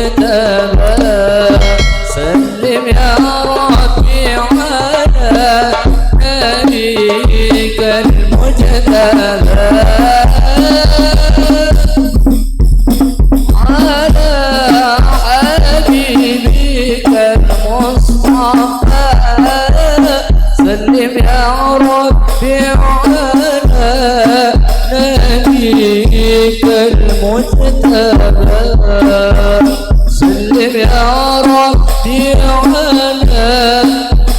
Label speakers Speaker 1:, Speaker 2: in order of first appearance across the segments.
Speaker 1: المجتبى سلم يا ربي على نبيك المجتبى على حبيبك المصطفى سلم يا ربي على نبيك المجتبى سلم يا ربي على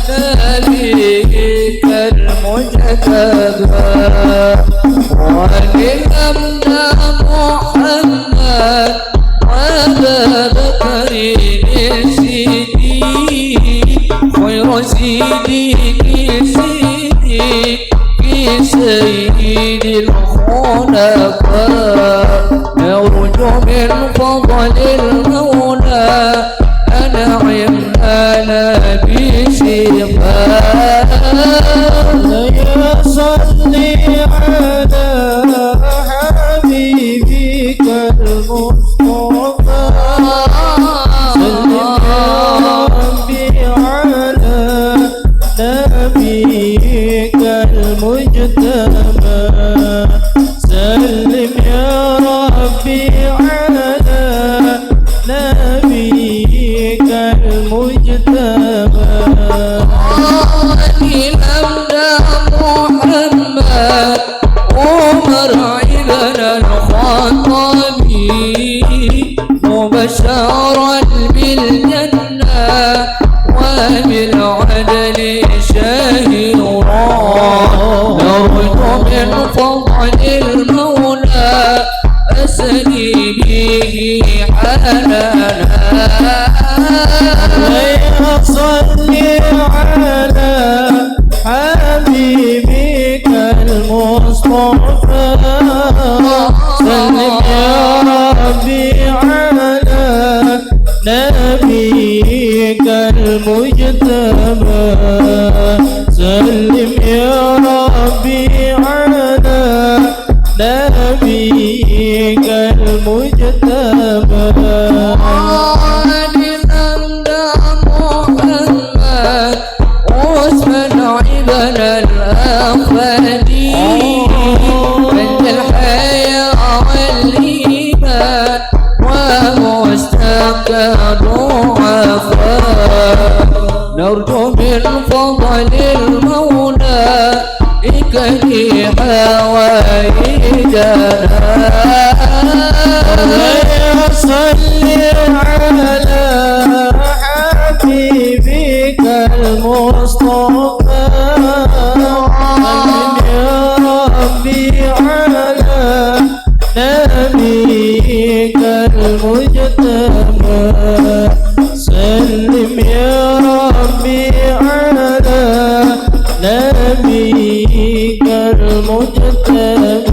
Speaker 1: نبيك المجتبى وللأمن محمد وأبا بكر الصديق خير سيدك سيد الخلفاء نرجو من فضل المولى أنعم لنا بشفاء
Speaker 2: يا صل على حبيبك المصطفى سلم يا ربي على نبيك المجتبى سلم يا ربي على نبيك المجتبى
Speaker 1: محمد عمر ابن الخطاب مبشرا بالجنة وبالعدل شهيرا نرجو من فضل المولى أسني به حنانا
Speaker 2: يا صل على حبيبك المصطفى سلم يا ربي على نبيك المجتبى سلم يا ربي على نبيك المجتبى
Speaker 1: ابن الأخفدي بنت الحياة والإيمان ومستقى ضعفاء نرجو من فضل المولى إكلي حوائجنا
Speaker 2: صل على حبيبك المصطفى سلم يا ربي على نبيك المجتبى سلم يا ربي على نبيك المجتبى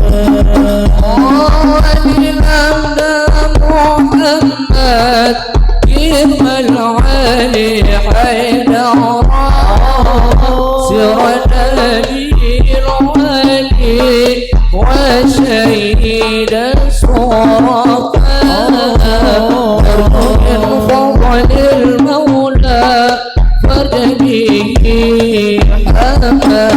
Speaker 1: محمد كرم العالي حيدر سر النبي العالي وشهيد الشرفاء من فضل المولى فرج به حملا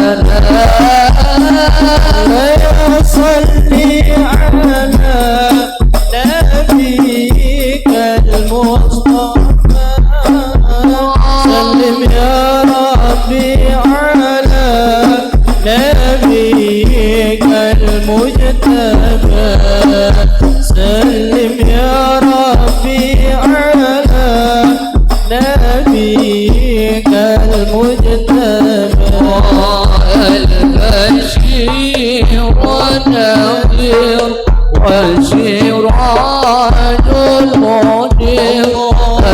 Speaker 2: يا صل على نبيك المصطفى سلم يا ربي على نبيك المجتبى سلم يا ربي على نبيك المجتبى
Speaker 1: البشير والنذير والسراج المنير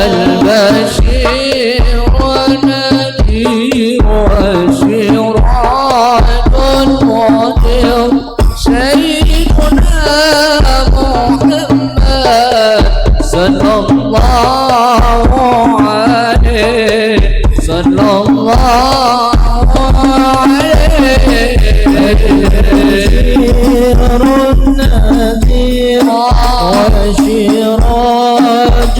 Speaker 1: البشير والنذير والسراج المنير سيدنا محمد صلى الله عليه صلى الله عليه
Speaker 2: بشير النذير وسراج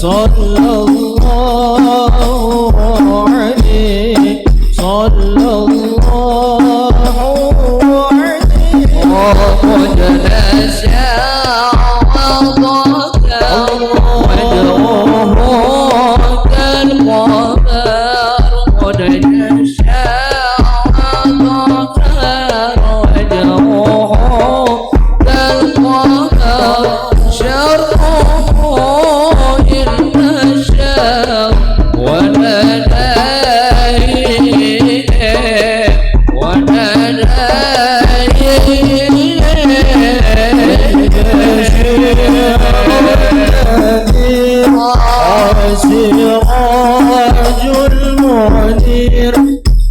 Speaker 2: صلى الله عليه صلى الله عليه
Speaker 1: وقد نشأ وضاك وجهه كالقمر قد نشأ وضاك وجهه كالقمر شرفه المشى
Speaker 2: سراج المنير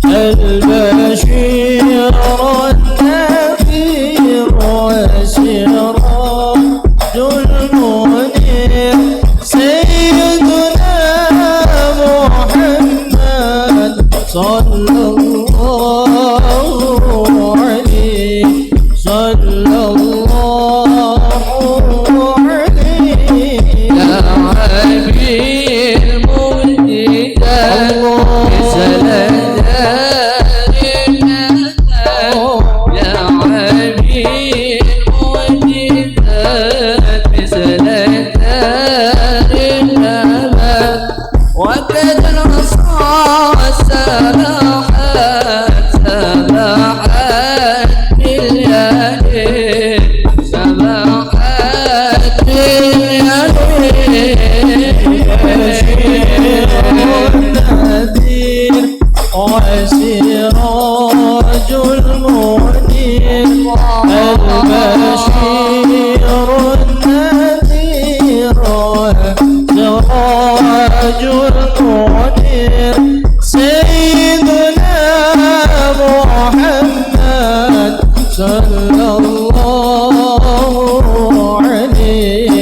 Speaker 2: البشير النذير وسراج المنير سيدنا محمد صلى الله عليه صلى الله عليه
Speaker 1: يا عبيد
Speaker 2: وسراج المنير البشير النذير سراج المنير سيدنا محمد صلى الله عليه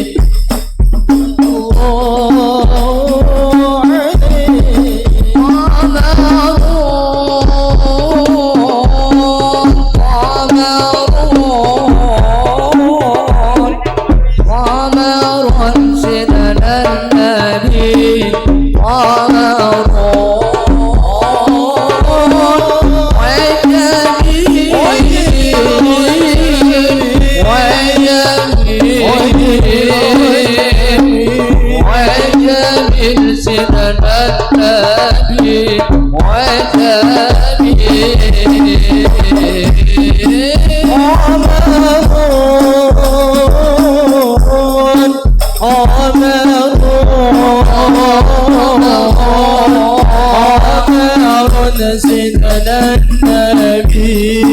Speaker 2: سيدنا النبي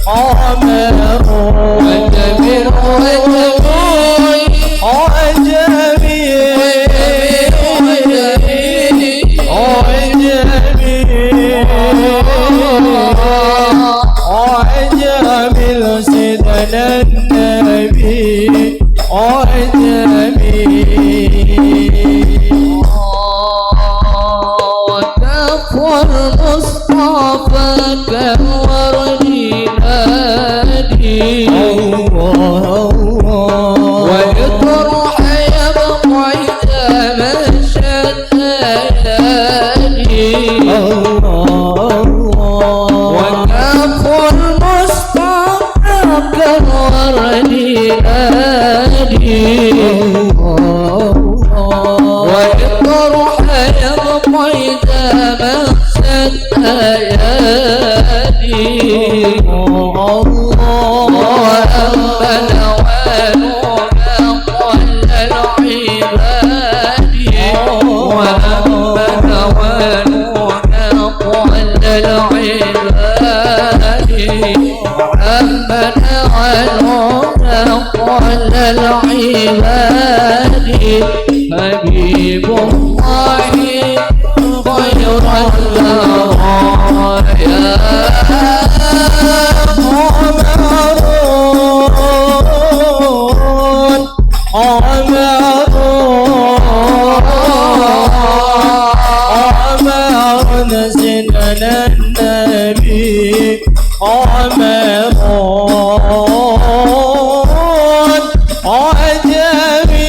Speaker 2: عمر
Speaker 1: وجميل
Speaker 2: سيدنا النبي عجمي
Speaker 1: المصطفى كالورد نادي ويطرح يبقى إذا مشى الليالي وكف المصطفى كالورد نادي ويطرح يبقى إذا مشى الليالي حبيب الله خير البرايا
Speaker 2: عمر سيدنا النبي عمر عجمي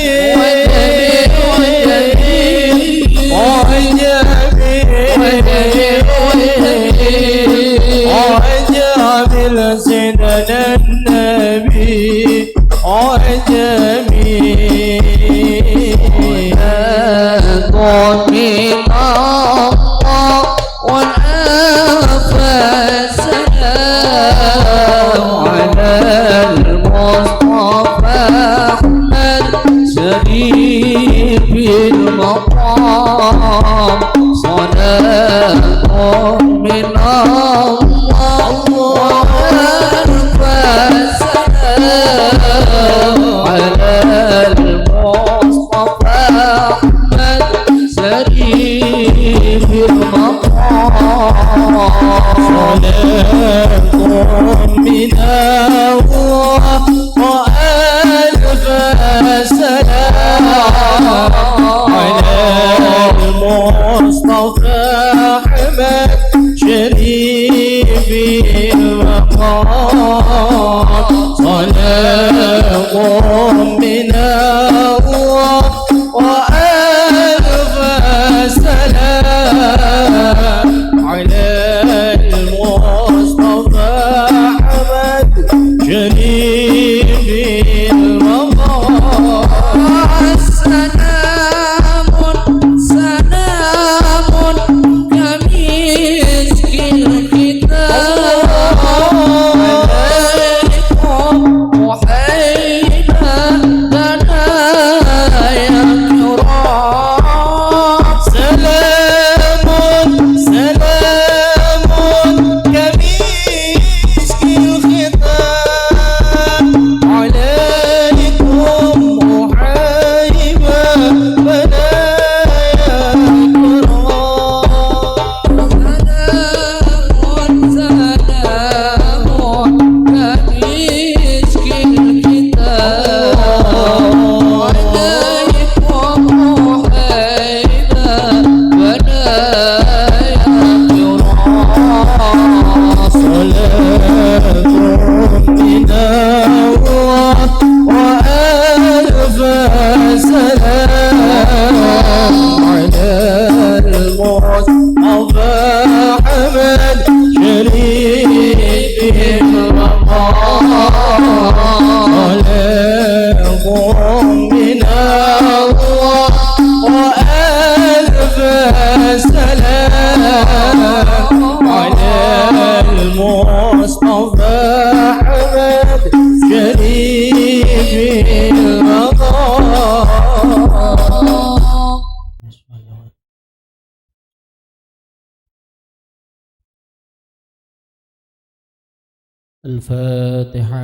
Speaker 1: الفاتحة.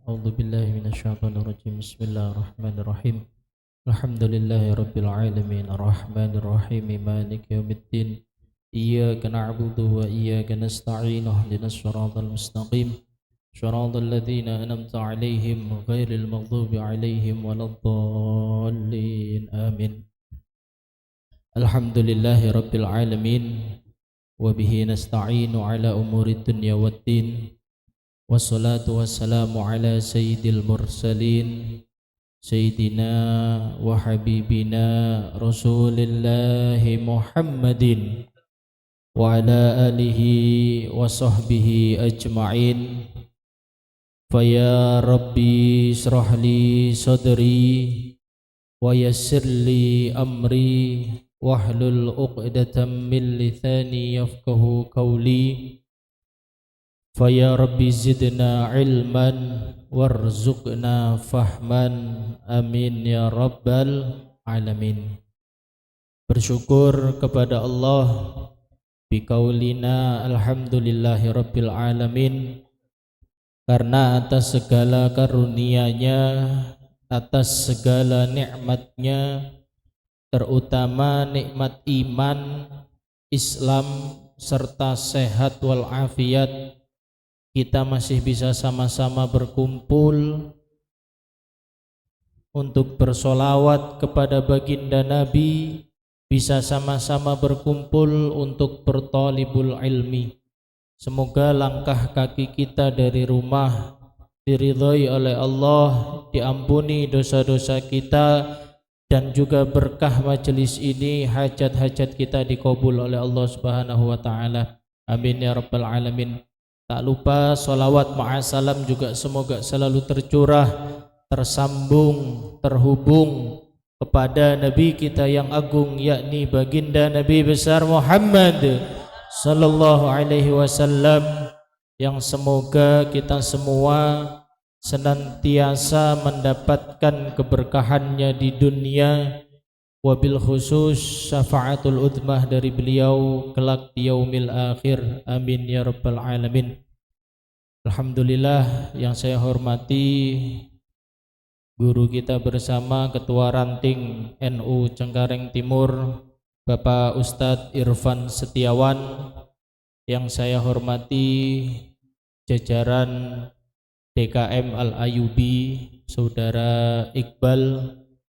Speaker 1: أعوذ بالله من الشيطان الرجيم. بسم الله الرحمن الرحيم. الحمد لله رب العالمين الرحمن الرحيم مالك يوم الدين. إياك نعبد وإياك نستعين اهدنا الصراط المستقيم صراط الذين أنعمت عليهم غير المغضوب عليهم ولا الضالين آمين. الحمد لله رب العالمين وبه نستعين على أمور الدنيا والدين والصلاة والسلام على سيد المرسلين سيدنا وحبيبنا رسول الله محمد وعلى آله وصحبه أجمعين. فيا ربي اشرح لي صدري ويسر لي أمري واحلل عقدة من لساني يفقه قولي. فيا ربي زدنا علما warzuqna fahman amin ya rabbal alamin. Bersyukur kepada Allah biqaulina alhamdulillahi rabbil alamin, karena atas segala karunia-Nya, atas segala nikmat-Nya, terutama nikmat iman, Islam serta sehat wal afiat, kita masih bisa sama-sama berkumpul untuk bersolawat kepada baginda Nabi, bisa sama-sama berkumpul untuk bertalibul ilmi. Semoga langkah kaki kita dari rumah diridhai oleh Allah, diampuni dosa-dosa kita, dan juga berkah majelis ini, hajat-hajat kita dikabul oleh Allah Subhanahu wa taala. Amin ya rabbal alamin. Tak lupa salawat ma'asalam juga semoga selalu tercurah, tersambung, terhubung kepada Nabi kita yang agung, yakni baginda Nabi besar Muhammad sallallahu alaihi wasallam, yang semoga kita semua senantiasa mendapatkan keberkahannya di dunia, wabil khusus syafaatul udmah dari beliau kelak di yaumil akhir. Amin ya rabbal alamin. Alhamdulillah, yang saya hormati guru kita bersama, Ketua Ranting NU Cengkareng Timur, Bapak Ustadz Irfan Setiawan. Yang saya hormati jajaran DKM Al-Ayubi, Saudara Iqbal,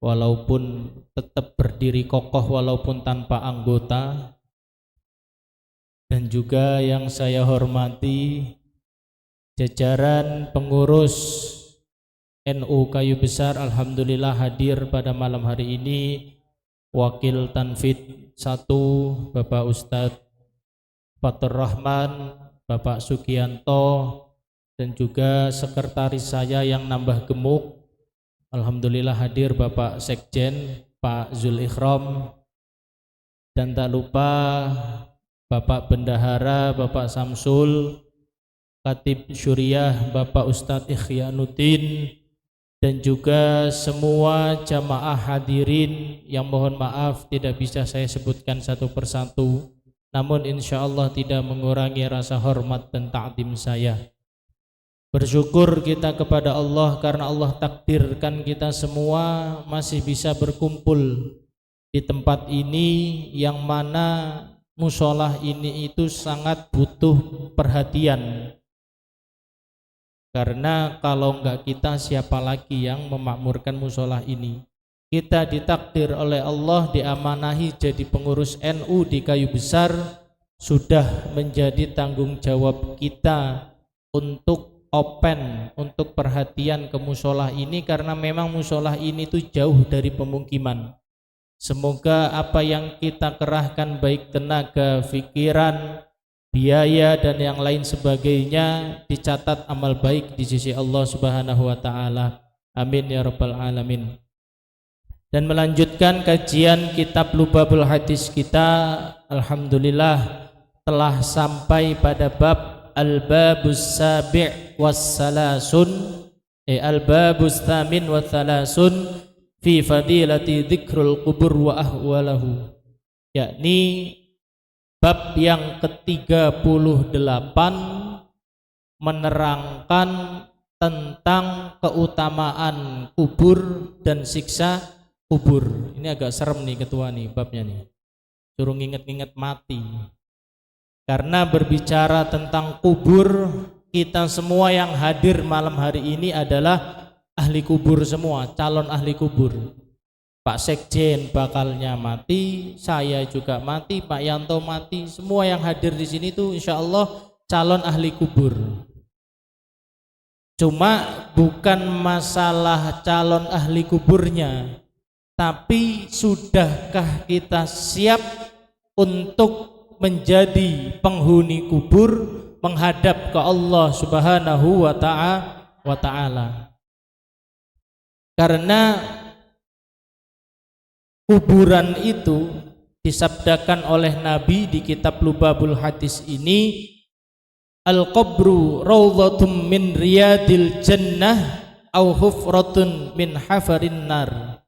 Speaker 1: walaupun tetap berdiri kokoh walaupun tanpa anggota. Dan juga yang saya hormati jajaran pengurus NU Kayu Besar, alhamdulillah hadir pada malam hari ini. Wakil Tanfid 1 Bapak Ustadz Fatur Rahman, Bapak Sugianto, dan juga sekretaris saya yang nambah gemuk, alhamdulillah hadir Bapak Sekjen Pak Zul Ikhram, dan tak lupa Bapak Bendahara Bapak Samsul, Khatib Syuriah Bapak Ustadz Ikhyanuddin, dan juga semua jamaah hadirin yang mohon maaf tidak bisa saya sebutkan satu persatu, namun insya Allah tidak mengurangi rasa hormat dan ta'zim saya. Bersyukur kita kepada Allah karena Allah takdirkan kita semua masih bisa berkumpul di tempat ini, yang mana musolah ini itu sangat butuh perhatian. Karena kalau enggak kita, siapa lagi yang memakmurkan musolah ini? Kita ditakdir oleh Allah diamanahi jadi pengurus NU di Kayu Besar, sudah menjadi tanggung jawab kita untuk open, untuk perhatian ke musolah ini, karena memang musolah ini tuh jauh dari pemukiman. Semoga apa yang kita kerahkan baik tenaga, pikiran, biaya dan yang lain sebagainya dicatat amal baik di sisi Allah Subhanahu wa taala. Amin ya rabbal alamin. Dan melanjutkan kajian kitab Lubabul Hadis kita, alhamdulillah telah sampai pada bab Al-Babus Sabi' was Salasun, Al-Babus Thamin wa Thalasun fi fadilati dzikrul qubur wa ahwalahu, yakni bab yang ke-38 menerangkan tentang keutamaan kubur dan siksa kubur. Ini agak serem nih ketua nih babnya nih. Suruh nginget-nginget mati. Karena berbicara tentang kubur, kita semua yang hadir malam hari ini adalah ahli kubur semua, calon ahli kubur. Pak Sekjen bakalnya mati, saya juga mati, Pak Yanto mati, semua yang hadir di sini tuh insya Allah calon ahli kubur. Cuma bukan masalah calon ahli kuburnya, tapi sudahkah kita siap untuk menjadi penghuni kubur menghadap ke Allah Subhanahu wa ta'ala. Karena kuburan itu disabdakan oleh Nabi di kitab Lubabul Hadis ini, al-qabru raudhatum min riyadil jannah au hufratun min hafarin nar.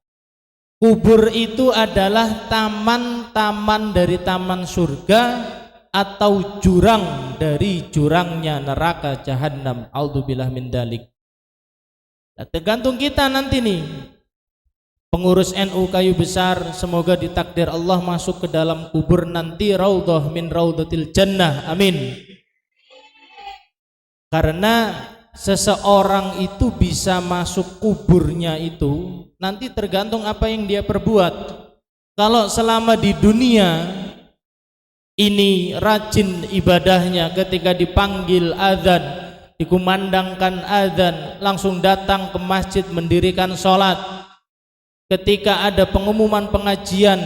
Speaker 1: Kubur itu adalah taman-taman dari taman surga atau jurang dari jurangnya neraka jahanam. A'udzubillah min dalik. Nah, tergantung kita nanti nih. Pengurus NU Kayu Besar, semoga ditakdir Allah masuk ke dalam kubur nanti raudhah min raudhatil jannah. Amin. Karena seseorang itu bisa masuk kuburnya itu nanti tergantung apa yang dia perbuat. Kalau selama di dunia ini rajin ibadahnya, ketika dipanggil azan, dikumandangkan azan, langsung datang ke masjid mendirikan sholat. Ketika ada pengumuman pengajian,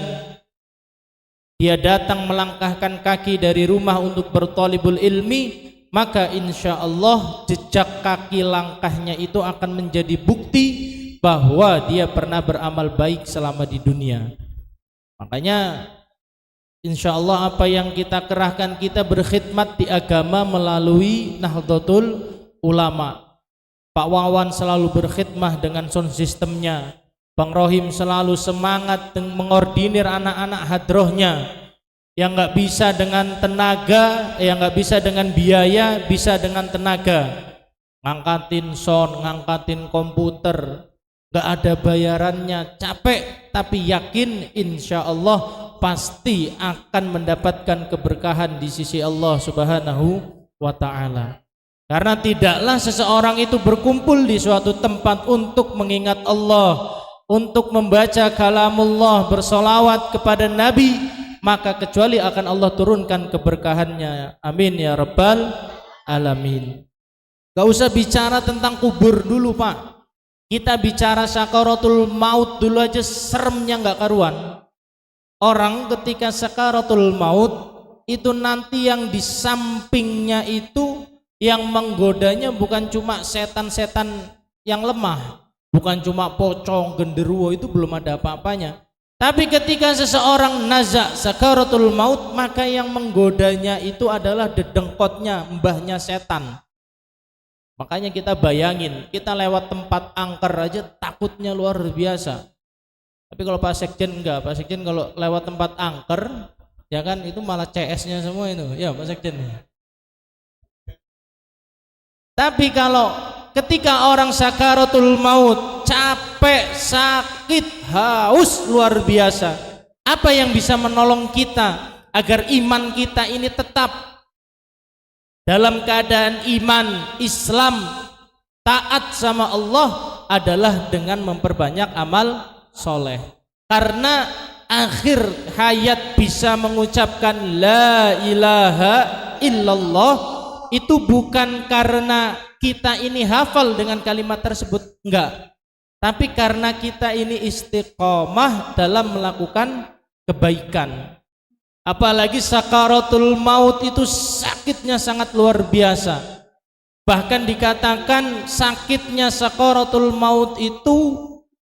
Speaker 1: dia datang melangkahkan kaki dari rumah untuk berthalibul ilmi, maka insya Allah jejak kaki langkahnya itu akan menjadi bukti bahwa dia pernah beramal baik selama di dunia. Makanya insya Allah apa yang kita kerahkan, kita berkhidmat di agama melalui Nahdlatul Ulama. Pak Wawan selalu berkhidmah dengan sound systemnya, Bang Rohim selalu semangat mengordinir anak-anak hadrohnya. Yang nggak bisa dengan tenaga, yang nggak bisa dengan biaya, bisa dengan tenaga. Ngangkatin sound, ngangkatin komputer, nggak ada bayarannya, capek, tapi yakin insya Allah pasti akan mendapatkan keberkahan di sisi Allah Subhanahu wa ta'ala. Karena tidaklah seseorang itu berkumpul di suatu tempat untuk mengingat Allah, untuk membaca kalamullah, bersolawat kepada Nabi, maka kecuali akan Allah turunkan keberkahannya. Amin ya rabbal alamin. Gak usah bicara tentang kubur dulu Pak, kita bicara sakaratul maut dulu aja seremnya gak karuan. Orang ketika sakaratul maut itu nanti yang di sampingnya itu yang menggodanya bukan cuma setan-setan yang lemah, bukan cuma pocong, genderuwo, itu belum ada apa-apanya. Tapi ketika seseorang nazak sakaratul maut, maka yang menggodanya itu adalah dedengkotnya, mbahnya setan. Makanya kita bayangin, kita lewat tempat angker aja takutnya luar biasa. Tapi kalau Pak Sekjen enggak, Pak Sekjen kalau lewat tempat angker, ya kan itu malah CS-nya semua itu, ya Pak Sekjen. Tapi kalau ketika orang sakaratul maut, capek, sakit, haus luar biasa, apa yang bisa menolong kita agar iman kita ini tetap dalam keadaan iman, Islam, taat sama Allah adalah dengan memperbanyak amal soleh. Karena akhir hayat bisa mengucapkan la ilaha illallah itu bukan karena kita ini hafal dengan kalimat tersebut, enggak, tapi karena kita ini istiqomah dalam melakukan kebaikan. Apalagi sakaratul maut itu sakitnya sangat luar biasa. Bahkan dikatakan sakitnya sakaratul maut itu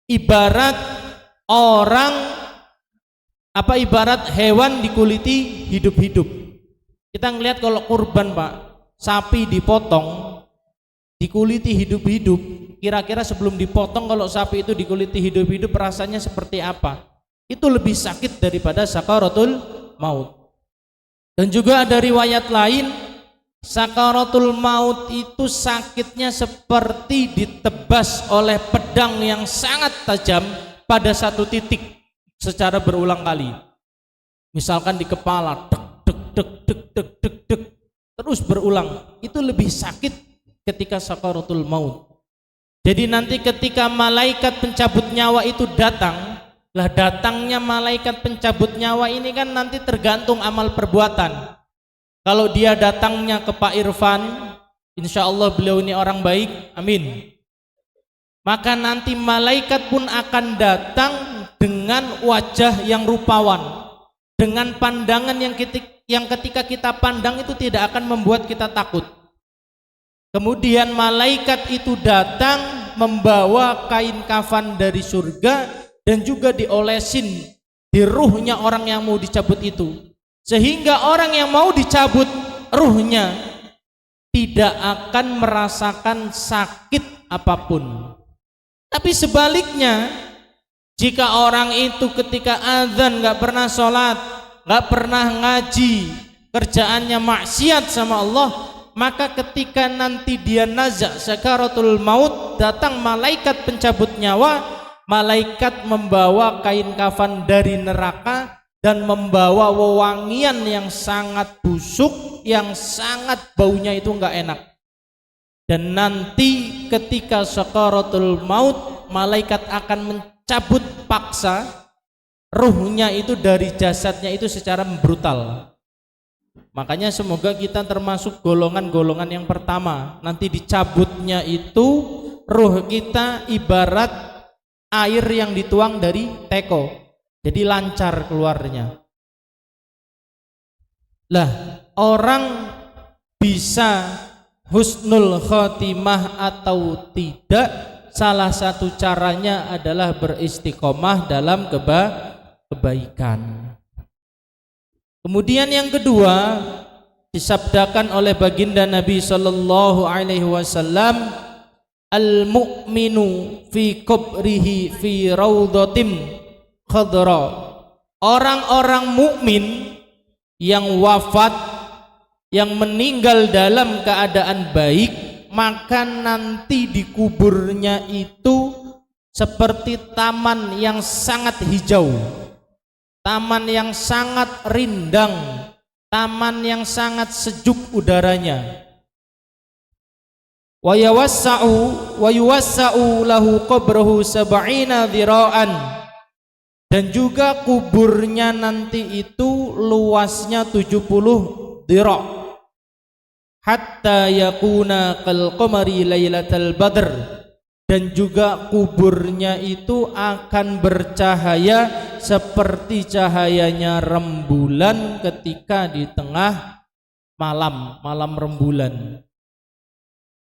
Speaker 1: ibarat orang, ibarat hewan dikuliti hidup-hidup. Kita ngelihat kalau kurban Pak, sapi dipotong, dikuliti hidup-hidup, kira-kira sebelum dipotong kalau sapi itu dikuliti hidup-hidup rasanya seperti apa? Itu lebih sakit daripada sakaratul maut. Dan juga ada riwayat lain, Sakaratul maut itu sakitnya seperti ditebas oleh pedang yang sangat tajam pada satu titik secara berulang kali. Misalkan di kepala, dek dek dek dek dek dek dek, terus berulang. Itu lebih sakit ketika sakaratul maut. Jadi nanti ketika malaikat pencabut nyawa itu datang, lah datangnya malaikat pencabut nyawa ini kan nanti tergantung amal perbuatan. Kalau dia datangnya ke Pak Irfan, insya Allah beliau ini orang baik, amin. Maka nanti malaikat pun akan datang dengan wajah yang rupawan, dengan pandangan yang ketika kita pandang itu tidak akan membuat kita takut. Kemudian malaikat itu datang membawa kain kafan dari surga dan juga diolesin di ruhnya orang yang mau dicabut itu. Sehingga orang yang mau dicabut ruhnya tidak akan merasakan sakit apapun. Tapi sebaliknya, jika orang itu ketika azan gak pernah sholat, gak pernah ngaji, kerjaannya maksiat sama Allah, maka ketika nanti dia nazak sakaratul maut, datang malaikat pencabut nyawa, malaikat membawa kain kafan dari neraka dan membawa wewangian yang sangat busuk, yang sangat baunya itu enggak enak. Dan nanti ketika sakaratul maut, malaikat akan mencabut paksa ruhnya itu dari jasadnya itu secara brutal. Makanya semoga kita termasuk golongan-golongan yang pertama. Nanti dicabutnya itu ruh kita ibarat air yang dituang dari teko. Jadi lancar keluarnya. Lah, orang bisa husnul khotimah atau tidak, salah satu caranya adalah beristiqomah dalam kebaikan. Kemudian yang kedua disabdakan oleh baginda Nabi sallallahu alaihi wasallam, al-mu'minu fi qabrihi fi raudhatin khadra. Orang-orang mukmin yang wafat, yang meninggal dalam keadaan baik, maka nanti di kuburnya itu seperti taman yang sangat hijau, taman yang sangat rindang, taman yang sangat sejuk udaranya. Wa yuwassa'u lahu qabrahu sab'ina dhira'an. Dan juga kuburnya nanti itu luasnya 70 dhira'. Hatta yakuna kal qamari lailatal badr. Dan juga kuburnya itu akan bercahaya seperti cahayanya rembulan ketika di tengah malam rembulan.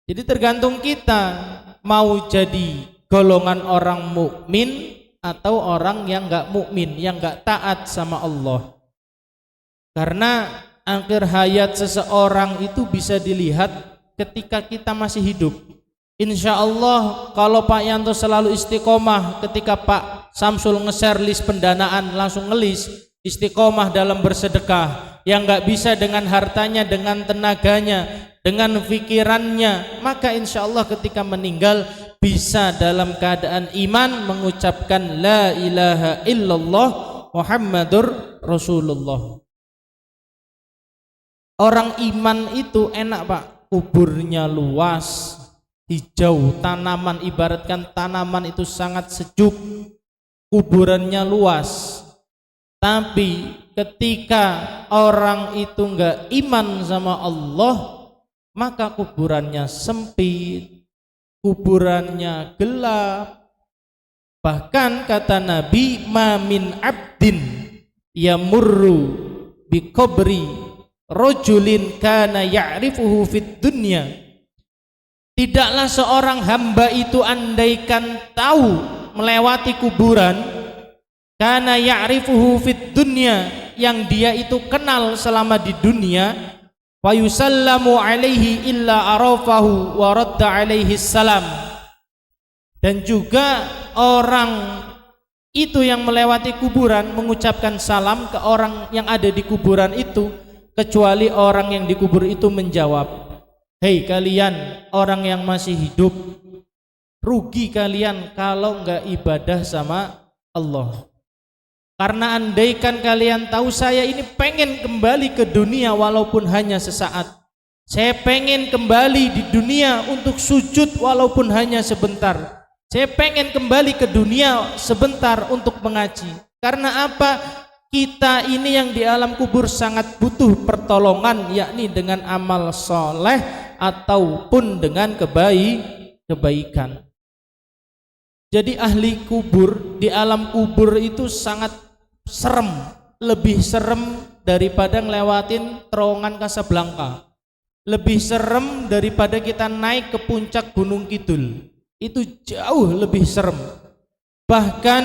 Speaker 1: Jadi tergantung kita mau jadi golongan orang mukmin atau orang yang enggak mukmin, yang enggak taat sama Allah. Karena akhir hayat seseorang itu bisa dilihat ketika kita masih hidup. Insya Allah kalau Pak Yanto selalu istiqomah, ketika Pak Samsul nge-share list pendanaan langsung ngelis, istiqomah dalam bersedekah, yang enggak bisa dengan hartanya, dengan tenaganya, dengan pikirannya, maka insya Allah ketika meninggal bisa dalam keadaan iman mengucapkan la ilaha illallah Muhammadur Rasulullah. Orang iman itu enak Pak, kuburnya luas, hijau, tanaman, ibaratkan tanaman itu sangat sejuk, kuburannya luas. Tapi ketika orang itu enggak iman sama Allah, maka kuburannya sempit, kuburannya gelap. Bahkan kata Nabi, ma min abdin yamurru bi qabri rajulin kana ya'rifuhu fid dunya. Tidaklah seorang hamba itu andaikan tahu melewati kuburan, kana ya'rifuhu fid dunya, yang dia itu kenal selama di dunia, wa yusallamu alaihi illa arafahu wa radda alaihi salam. Dan juga orang itu yang melewati kuburan mengucapkan salam ke orang yang ada di kuburan itu, kecuali orang yang dikubur itu menjawab, hei kalian orang yang masih hidup, rugi kalian kalau enggak ibadah sama Allah. Karena andaikan kalian tahu saya ini pengen kembali ke dunia walaupun hanya sesaat, saya pengen kembali di dunia untuk sujud walaupun hanya sebentar, saya pengen kembali ke dunia sebentar untuk mengaji. Karena apa? Kita ini yang di alam kubur sangat butuh pertolongan, yakni dengan amal soleh ataupun dengan kebaikan. Jadi ahli kubur di alam kubur itu sangat serem, lebih serem daripada ngelewatin terowongan Casablanca, lebih serem daripada kita naik ke puncak Gunung Kidul. Itu jauh lebih serem. Bahkan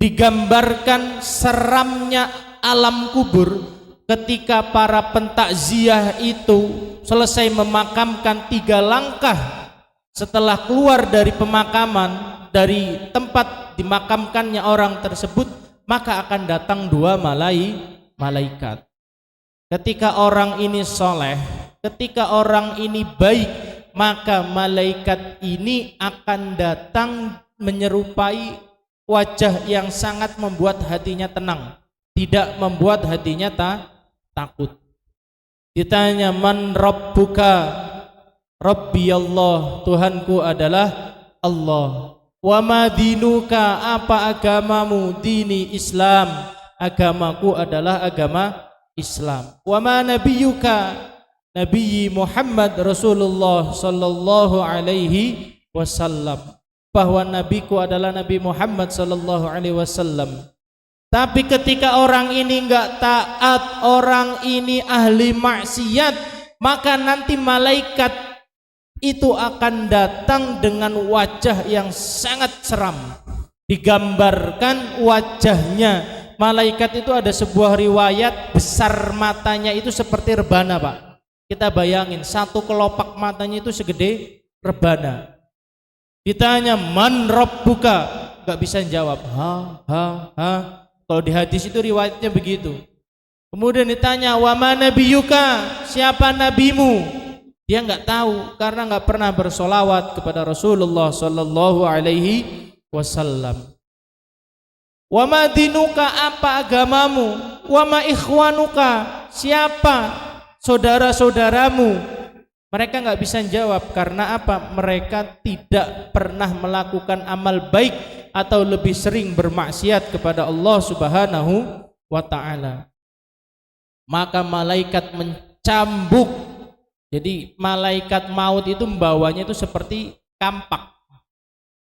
Speaker 1: digambarkan seramnya alam kubur ketika para pentakziah itu selesai memakamkan 3 langkah setelah keluar dari pemakaman, dari tempat dimakamkannya orang tersebut, maka akan datang 2 malaikat. Ketika orang ini soleh, ketika orang ini baik, maka malaikat ini akan datang menyerupai wajah yang sangat membuat hatinya tenang, tidak membuat hatinya takut. Ditanya, man rabbuka? Rabbi Allah, Tuhanku adalah Allah. Wa ma dinuka? Apa agamamu? Dini Islam, agamaku adalah agama Islam. Wa ma nabiyuka? Nabi Muhammad Rasulullah sallallahu alaihi wasallam, bahwa nabiku adalah Nabi Muhammad sallallahu alaihi wasallam. Tapi ketika orang ini enggak taat, orang ini ahli maksiat, maka nanti malaikat itu akan datang dengan wajah yang sangat seram. Digambarkan wajahnya malaikat itu, ada sebuah riwayat besar matanya itu seperti rebana, Pak. Kita bayangin satu kelopak matanya itu segede rebana. Ditanya, man rabbuka? Gak bisa jawab. Ha. Kalau di hadis itu riwayatnya begitu. Kemudian ditanya, wa ma nabiyuka? Siapa nabimu? Dia nggak tahu karena nggak pernah bersolawat kepada Rasulullah sallallahu alaihi wasallam. Wa ma dinuka? Apa agamamu? Wa ma ikhwanuka? Siapa saudara-saudaramu? Mereka nggak bisa jawab karena apa? Mereka tidak pernah melakukan amal baik atau lebih sering bermaksiat kepada Allah Subhanahu wa ta'ala. Maka malaikat mencambuk. Jadi malaikat maut itu membawanya itu seperti kampak.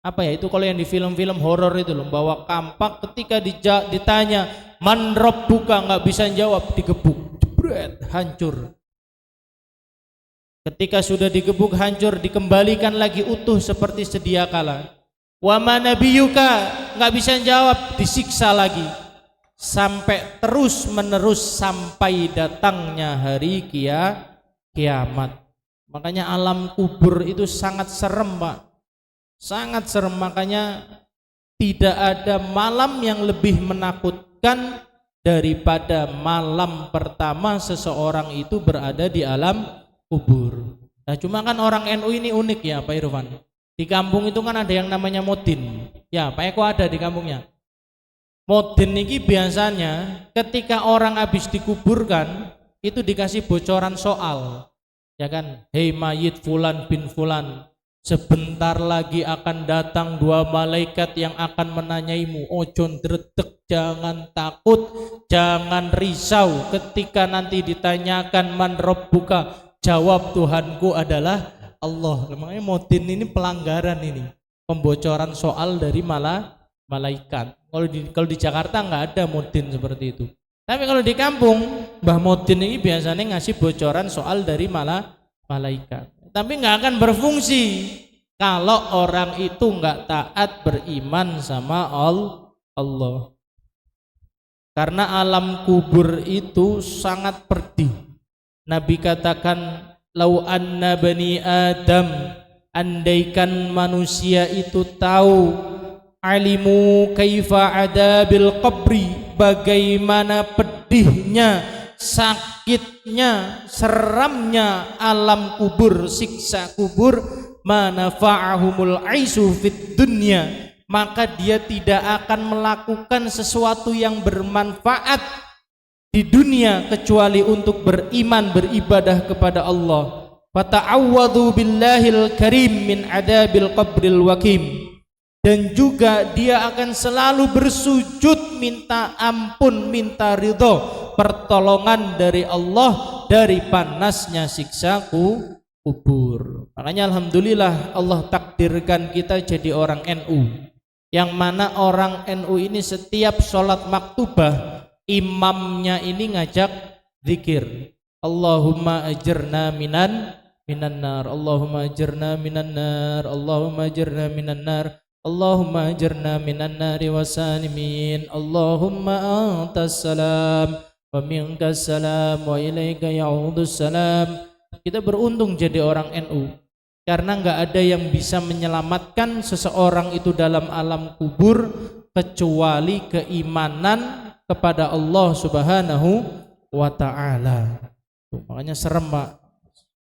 Speaker 1: Apa ya itu kalau yang di film-film horor itu loh, bawa kampak. Ketika ditanya man rabbuka, nggak bisa jawab, digebuk, jebret, hancur. Ketika sudah digebuk hancur, dikembalikan lagi utuh seperti sedia kala. Wa ma nabiyuka? Nggak bisa jawab, disiksa lagi. Sampai terus menerus sampai datangnya hari kiamat. Makanya alam kubur itu sangat serem, Pak. Sangat serem. Makanya tidak ada malam yang lebih menakutkan daripada malam pertama seseorang itu berada di alam kubur. Nah, cuma kan orang NU ini unik ya, Pak Irfan. Di kampung itu kan ada yang namanya modin. Ya, Pak Eko ada di kampungnya. Modin ini biasanya ketika orang habis dikuburkan itu dikasih bocoran soal, ya kan? Hei mayit fulan bin fulan, sebentar lagi akan datang 2 malaikat yang akan menanyaimu. Ojo ndredeg, jangan takut, jangan risau. Ketika nanti ditanyakan man rabbuka, jawab Tuhanku adalah Allah. Makanya modin ini pelanggaran ini, pembocoran soal dari malaikat. Kalau di Jakarta nggak ada modin seperti itu. Tapi kalau di kampung, Mbah Modin ini biasanya ngasih bocoran soal dari malaikat. Tapi nggak akan berfungsi kalau orang itu nggak taat beriman sama Allah. Karena alam kubur itu sangat pedih. Nabi katakan, lau anna bani Adam, andaikan manusia itu tahu, alimu kaifa adabil qabri, bagaimana pedihnya sakitnya, seramnya alam kubur, siksa kubur, manafa'ahumul aisu fid dunya, maka dia tidak akan melakukan sesuatu yang bermanfaat di dunia kecuali untuk beriman, beribadah kepada Allah. Fata'awwadhu billahil karim min adabil qabril wakim. Dan juga dia akan selalu bersujud minta ampun, minta ridho, pertolongan dari Allah dari panasnya siksa kubur. Makanya alhamdulillah Allah takdirkan kita jadi orang NU, yang mana orang NU ini setiap sholat maktubah imamnya ini ngajak zikir, Allahumma ajirna minan nar, Allahumma ajirna minan nar, Allahumma ajirna minan nar, Allahumma ajirna minan nari wasalimin, Allahumma antas salam wa minkas salam wa ilaika ya'udus salam. Kita beruntung jadi orang NU, karena enggak ada yang bisa menyelamatkan seseorang itu dalam alam kubur kecuali keimanan kepada Allah Subhanahu wa ta'ala. Makanya serem, Pak,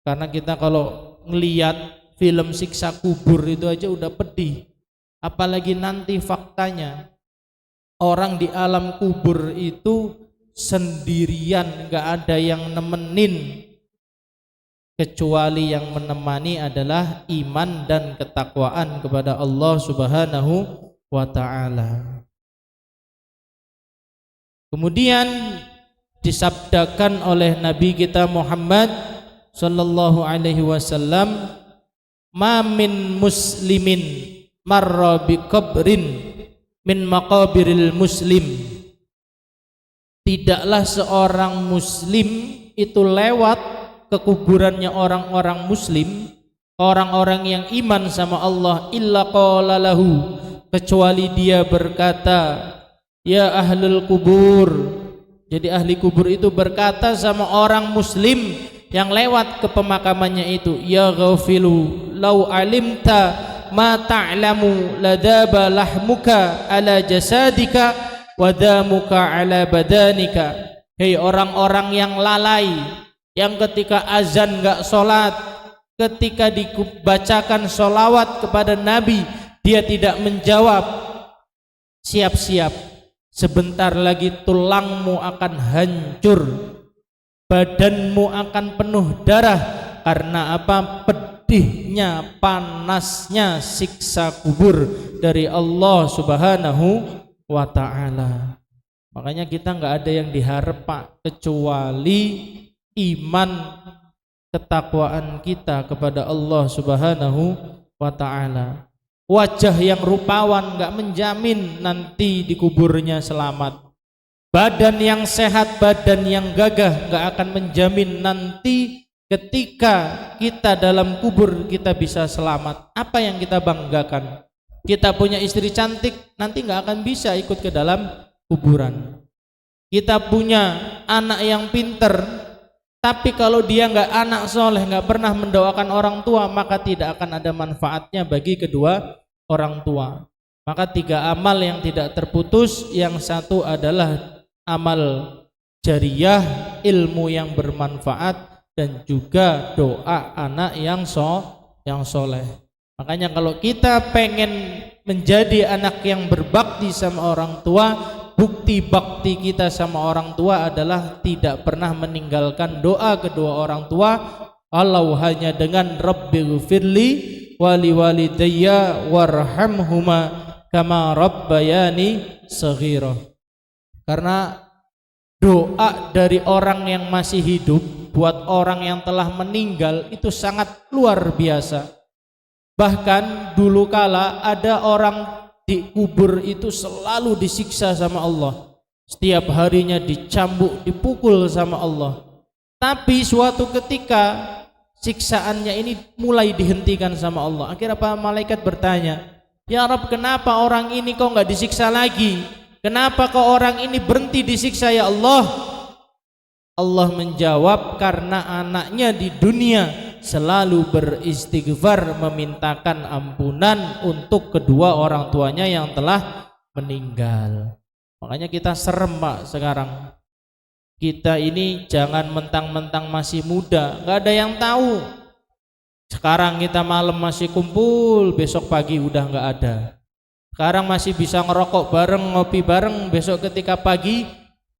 Speaker 1: karena kita kalau ngelihat film siksa kubur itu aja udah pedih. Apalagi nanti faktanya orang di alam kubur itu sendirian, gak ada yang nemenin, kecuali yang menemani adalah iman dan ketakwaan kepada Allah Subhanahu wa ta'ala. Kemudian disabdakan oleh Nabi kita Muhammad sallallahu alaihi wasallam, ma min muslimin marra bi qabrin min maqabiril muslim. Tidaklah seorang muslim itu lewat ke kuburannya orang-orang muslim, orang-orang yang iman sama Allah, illa qala lahu, kecuali dia berkata, ya ahlul kubur. Jadi ahli kubur itu berkata sama orang muslim yang lewat ke pemakamannya itu, ya ghafilu law alimta ma ta'lamu ladaba lahmuka ala jasadika wa damuka ala badanika. Hei orang-orang yang lalai, yang ketika azan enggak sholat, ketika dibacakan sholawat kepada Nabi dia tidak menjawab, siap-siap, sebentar lagi tulangmu akan hancur, badanmu akan penuh darah. Karena apa? Pedihnya, panasnya siksa kubur dari Allah Subhanahu wa ta'ala. Makanya kita enggak ada yang diharap, Pak, kecuali iman, ketakwaan kita kepada Allah Subhanahu wa ta'ala. Wajah yang rupawan enggak menjamin nanti di kuburnya selamat. Badan yang sehat, badan yang gagah enggak akan menjamin nanti ketika kita dalam kubur kita bisa selamat. Apa yang kita banggakan? Kita punya istri cantik, nanti enggak akan bisa ikut ke dalam kuburan. Kita punya anak yang pinter, tapi kalau dia enggak anak soleh, enggak pernah mendoakan orang tua, maka tidak akan ada manfaatnya bagi kedua orang tua. Maka 3 amal yang tidak terputus, yang satu adalah amal jariyah, ilmu yang bermanfaat, dan juga doa anak yang soleh. Makanya kalau kita pengen menjadi anak yang berbakti sama orang tua, bukti bakti kita sama orang tua adalah tidak pernah meninggalkan doa kedua orang tua, walau hanya dengan Rabbighfirli wali walidayya warhamhuma kama rabbayani shaghira. Karena doa dari orang yang masih hidup buat orang yang telah meninggal itu sangat luar biasa. Bahkan dulu kala ada orang di kubur itu selalu disiksa sama Allah, setiap harinya dicambuk, dipukul sama Allah. Tapi suatu ketika siksaannya ini mulai dihentikan sama Allah. Akhirnya para malaikat bertanya, ya Rabb, kenapa orang ini kok nggak disiksa lagi? Kenapa kok orang ini berhenti disiksa ya Allah? Allah menjawab, karena anaknya di dunia selalu beristighfar, memintakan ampunan untuk kedua orang tuanya yang telah meninggal. Makanya kita serem, Pak, sekarang. kita ini jangan mentang-mentang masih muda, nggak ada yang tahu. Sekarang kita malam masih kumpul, besok pagi udah nggak ada. Sekarang masih bisa ngerokok bareng, ngopi bareng, besok ketika pagi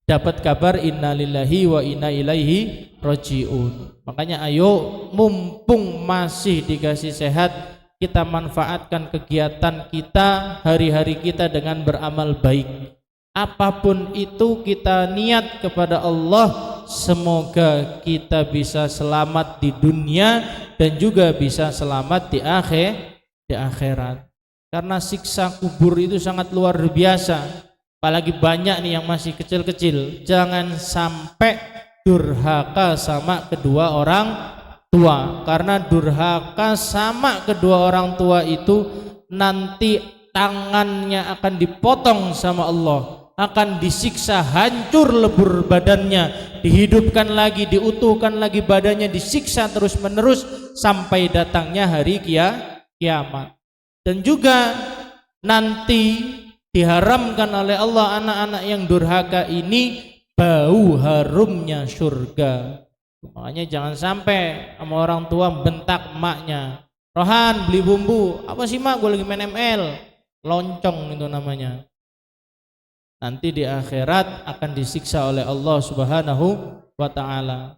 Speaker 1: dapat kabar innalillahi wa inna ilaihi rajiun. Makanya ayo, mumpung masih dikasih sehat, kita manfaatkan kegiatan kita, hari-hari kita dengan beramal baik. Apapun itu kita niat kepada Allah, semoga kita bisa selamat di dunia dan juga bisa selamat di akhirat. Karena siksa kubur itu sangat luar biasa. Apalagi banyak nih yang masih kecil-kecil. Jangan sampai durhaka sama kedua orang tua. Karena durhaka sama kedua orang tua itu nanti tangannya akan dipotong sama Allah, akan disiksa hancur lebur badannya, dihidupkan lagi, diutuhkan lagi badannya, disiksa terus menerus sampai datangnya hari kiamat. Dan juga nanti diharamkan oleh Allah anak-anak yang durhaka ini bau harumnya surga. Makanya jangan sampai sama orang tua bentak emaknya, Rohan beli bumbu, apa sih mak, gue lagi main ML, loncong itu namanya. Nanti di akhirat akan disiksa oleh Allah Subhanahu wa ta'ala.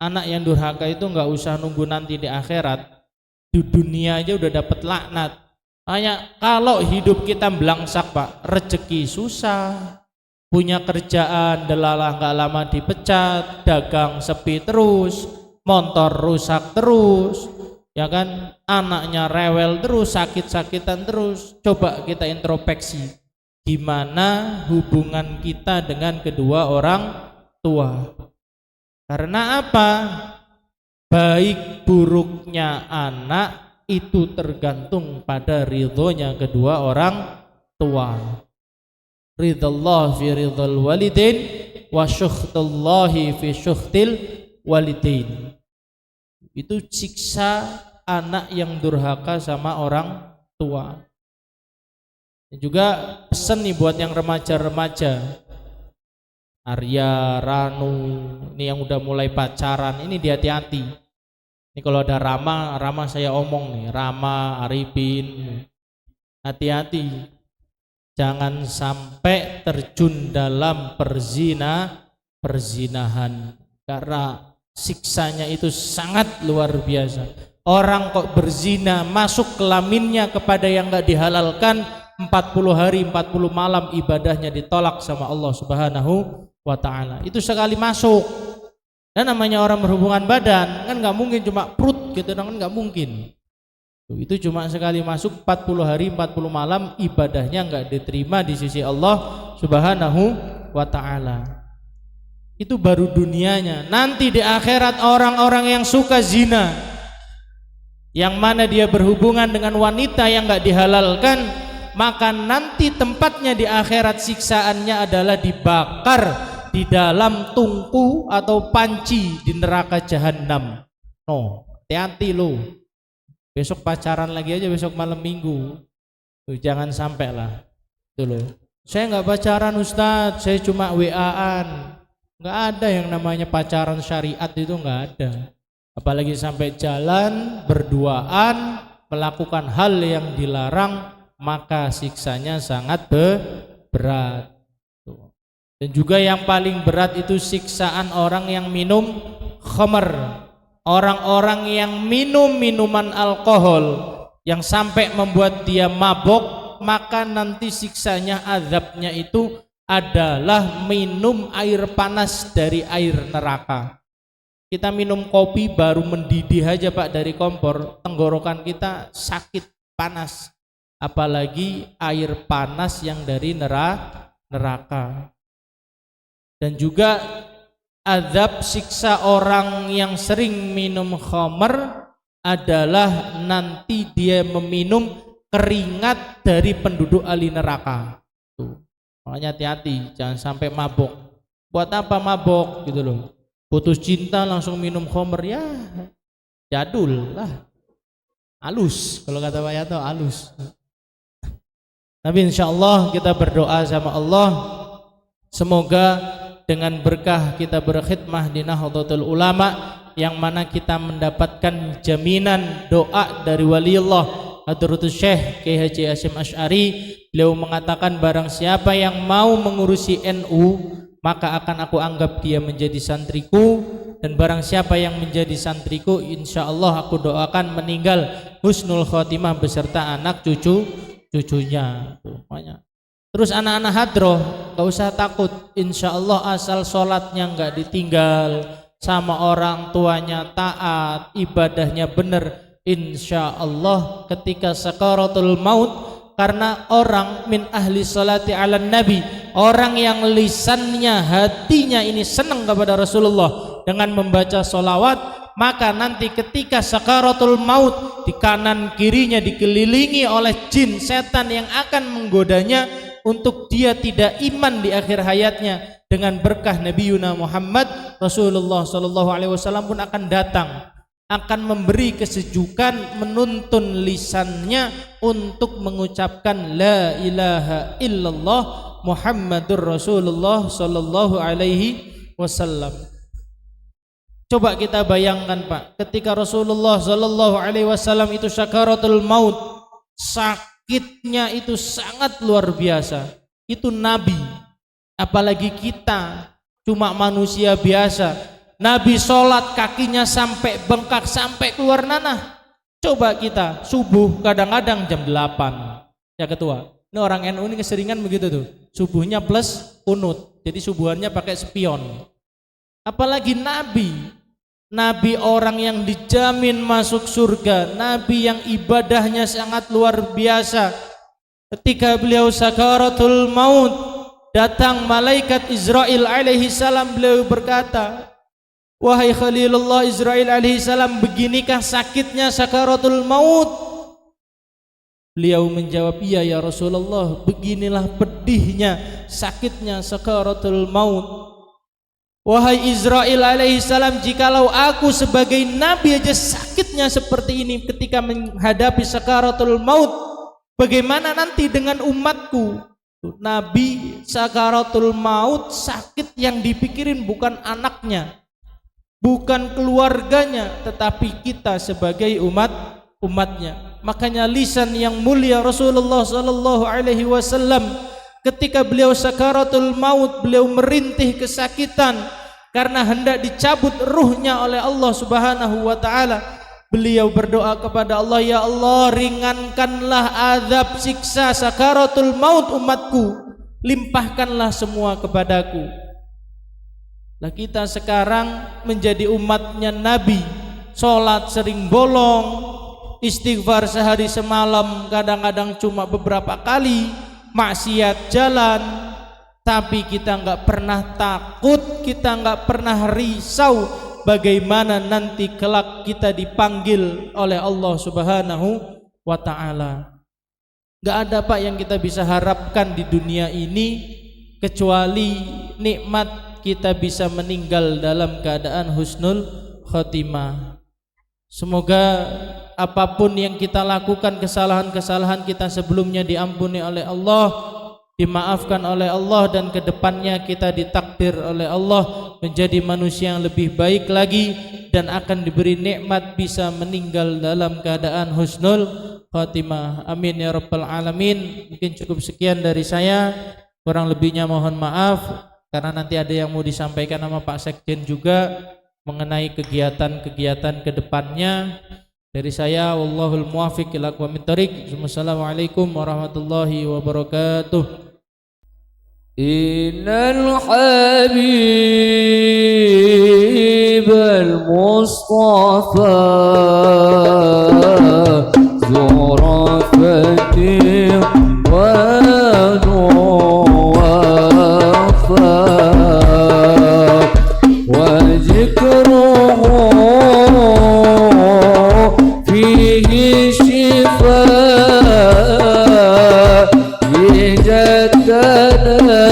Speaker 1: Anak yang durhaka itu nggak usah nunggu nanti di akhirat, di dunia aja udah dapat laknat. Hanya kalau hidup kita belangsak Pak, rezeki susah, punya kerjaan delalah nggak lama dipecat, dagang sepi terus, motor rusak terus, ya kan, anaknya rewel terus, sakit-sakitan terus. Coba kita introspeksi, gimana hubungan kita dengan kedua orang tua. Karena apa? Baik buruknya anak itu tergantung pada ridhonya kedua orang tua. Ridallah fi ridhal walidain wa syukhtullahi fi syukhtil walidain. Itu siksa anak yang durhaka sama orang tua. Dan juga pesan nih buat yang remaja-remaja, Arya, Ranu, ini yang udah mulai pacaran, ini hati-hati. Ini kalau ada Rama saya omong nih, Rama, Arifin, hati-hati. Jangan sampai terjun dalam perzinahan, karena siksanya itu sangat luar biasa. Orang kok berzina, masuk kelaminnya kepada yang gak dihalalkan, 40 hari 40 malam ibadahnya ditolak sama Allah Subhanahu wa ta'ala. Itu sekali masuk. Dan namanya orang berhubungan badan kan nggak mungkin cuma perut gitu, kan nggak mungkin. Itu cuma sekali masuk 40 hari 40 malam ibadahnya nggak diterima di sisi Allah Subhanahu wa ta'ala. Itu baru dunianya. Nanti di akhirat orang-orang yang suka zina, yang mana dia berhubungan dengan wanita yang nggak dihalalkan, maka nanti tempatnya di akhirat siksaannya adalah dibakar di dalam tungku atau panci di neraka jahanam. No, hati-hati lo. Besok pacaran lagi aja, besok malam minggu. Tuh, jangan sampai lah. Tuh lo. Saya nggak pacaran Ustadz, saya cuma WA-an. Nggak ada yang namanya pacaran syariat, itu nggak ada. Apalagi sampai jalan berduaan, melakukan hal yang dilarang, maka siksanya sangat berat. Dan juga yang paling berat itu siksaan orang yang minum khamr, orang-orang yang minum minuman alkohol yang sampai membuat dia mabok, maka nanti siksanya, azabnya itu adalah minum air panas dari air neraka. Kita minum kopi baru mendidih aja Pak dari kompor, tenggorokan kita sakit panas, apalagi air panas yang dari neraka. Dan juga azab siksa orang yang sering minum khamr adalah nanti dia meminum keringat dari penduduk ahli neraka. Tuh. Makanya hati-hati, jangan sampai mabok. Buat apa mabok gitu loh? Putus cinta langsung minum khamr, ya jadul lah. Halus, kalau kata Pak Yato, halus. Tapi insya Allah kita berdoa sama Allah, semoga dengan berkah kita berkhidmah di Nahdlatul Ulama, yang mana kita mendapatkan jaminan doa dari waliullah Hadratus Syekh Kiai Haji Hasyim Asy'ari. Beliau mengatakan barang siapa yang mau mengurusi NU maka akan aku anggap dia menjadi santriku, dan barang siapa yang menjadi santriku insyaallah aku doakan meninggal husnul khotimah beserta anak cucunya. Terus anak-anak hadroh gak usah takut, insyaallah asal sholatnya gak ditinggal, sama orang tuanya taat, ibadahnya benar, insyaallah ketika sakaratul maut, karena orang min ahli salati ala nabi, orang yang lisannya hatinya ini senang kepada Rasulullah dengan membaca sholawat, maka nanti ketika sakaratul maut di kanan kirinya dikelilingi oleh jin setan yang akan menggodanya untuk dia tidak iman di akhir hayatnya, dengan berkah Nabiyuna Muhammad Rasulullah sallallahu alaihi wasallam pun akan datang, akan memberi kesejukan, menuntun lisannya untuk mengucapkan la ilaha illallah Muhammadur Rasulullah sallallahu alaihi wasallam. Coba kita bayangkan Pak, ketika Rasulullah sallallahu alaihi wasallam itu sakaratul maut, sakitnya itu sangat luar biasa. Itu nabi, apalagi kita cuma manusia biasa. Nabi sholat kakinya sampai bengkak, sampai keluar nanah. Coba kita subuh kadang-kadang jam 8. Ya ketua, ini orang NU ini keseringan begitu tuh, subuhnya plus kunut, jadi subuhannya pakai spion. Apalagi Nabi orang yang dijamin masuk surga, Nabi yang ibadahnya sangat luar biasa. Ketika beliau sakaratul maut, datang malaikat Israil alaihi salam, beliau berkata, wahai Khalilullah Israil alaihi salam, beginikah sakitnya sakaratul maut? Beliau menjawab, iya ya Rasulullah, beginilah pedihnya, sakitnya sakaratul maut. Wahai Israil alaihi salam, jikalau aku sebagai nabi aja sakitnya seperti ini ketika menghadapi sakaratul maut, bagaimana nanti dengan umatku? Nabi sakaratul maut sakit yang dipikirin bukan anaknya, bukan keluarganya, tetapi kita sebagai umatnya. Makanya lisan yang mulia Rasulullah sallallahu alaihi wasallam, ketika beliau sakaratul maut, beliau merintih kesakitan karena hendak dicabut ruhnya oleh Allah Subhanahu wa taala. Beliau berdoa kepada Allah, ya Allah, ringankanlah azab siksa sakaratul maut umatku, limpahkanlah semua kepadaku. Nah, kita sekarang menjadi umatnya Nabi, sholat sering bolong, istighfar sehari semalam kadang-kadang cuma beberapa kali, maksiat jalan, tapi kita nggak pernah takut, kita nggak pernah risau bagaimana nanti kelak kita dipanggil oleh Allah Subhanahu wa ta'ala. Nggak ada Pak yang kita bisa harapkan di dunia ini kecuali nikmat kita bisa meninggal dalam keadaan husnul khotimah. Semoga apapun yang kita lakukan, kesalahan-kesalahan kita sebelumnya diampuni oleh Allah, dimaafkan oleh Allah, dan kedepannya kita ditakdir oleh Allah menjadi manusia yang lebih baik lagi dan akan diberi nikmat bisa meninggal dalam keadaan husnul khatimah. Amin ya rabbal alamin. Mungkin cukup sekian dari saya, kurang lebihnya mohon maaf, karena nanti ada yang mau disampaikan sama Pak Sekjen juga mengenai kegiatan-kegiatan kedepannya. Dari saya, wallahul muwaffiq ila aqwamit thoriq. Wassalamualaikum warahmatullahi wabarakatuh.
Speaker 2: Innal habibal mustafa zurafati wa nuwafa wa zikruhu fihi shifa yajatana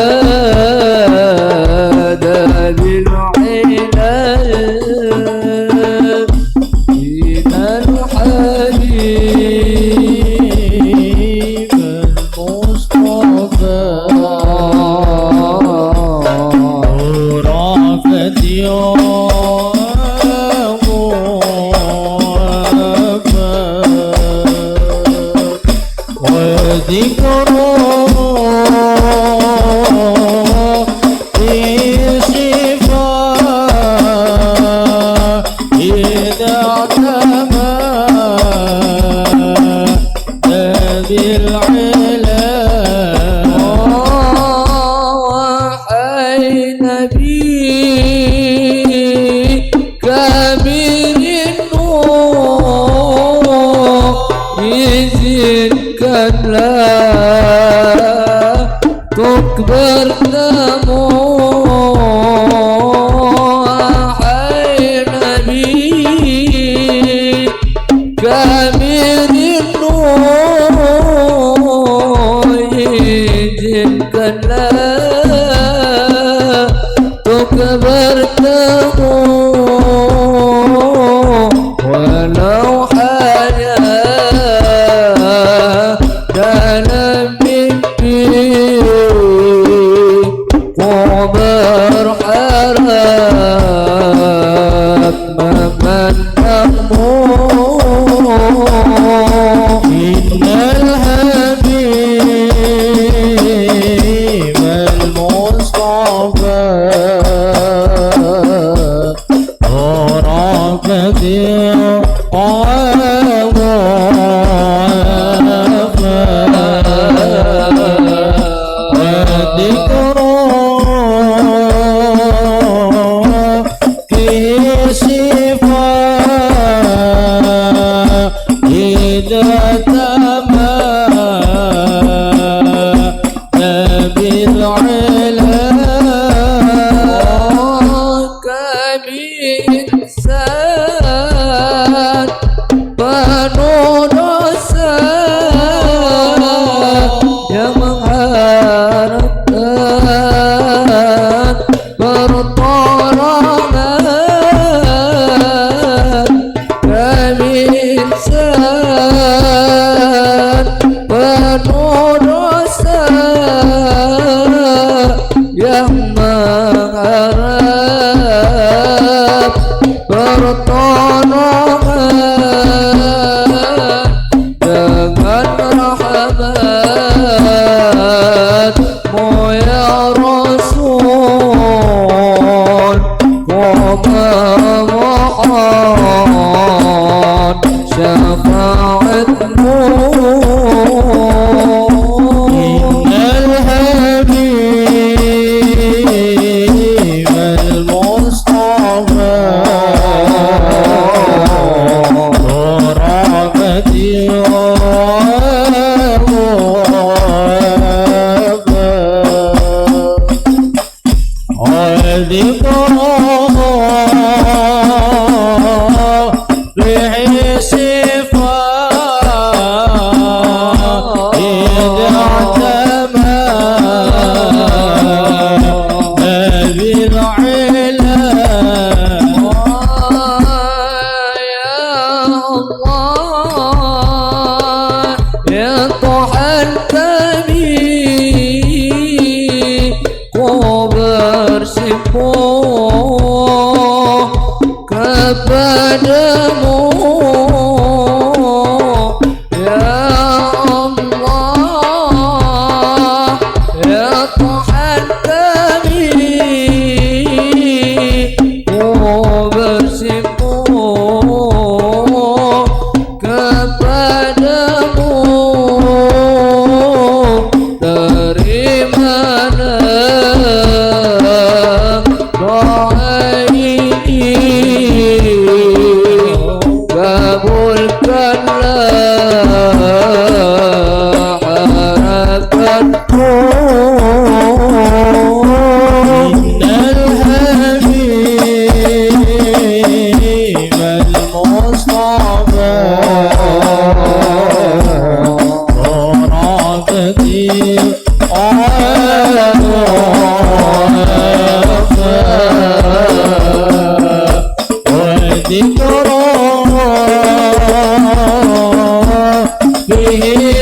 Speaker 2: المصطفى
Speaker 1: ذكرى فيه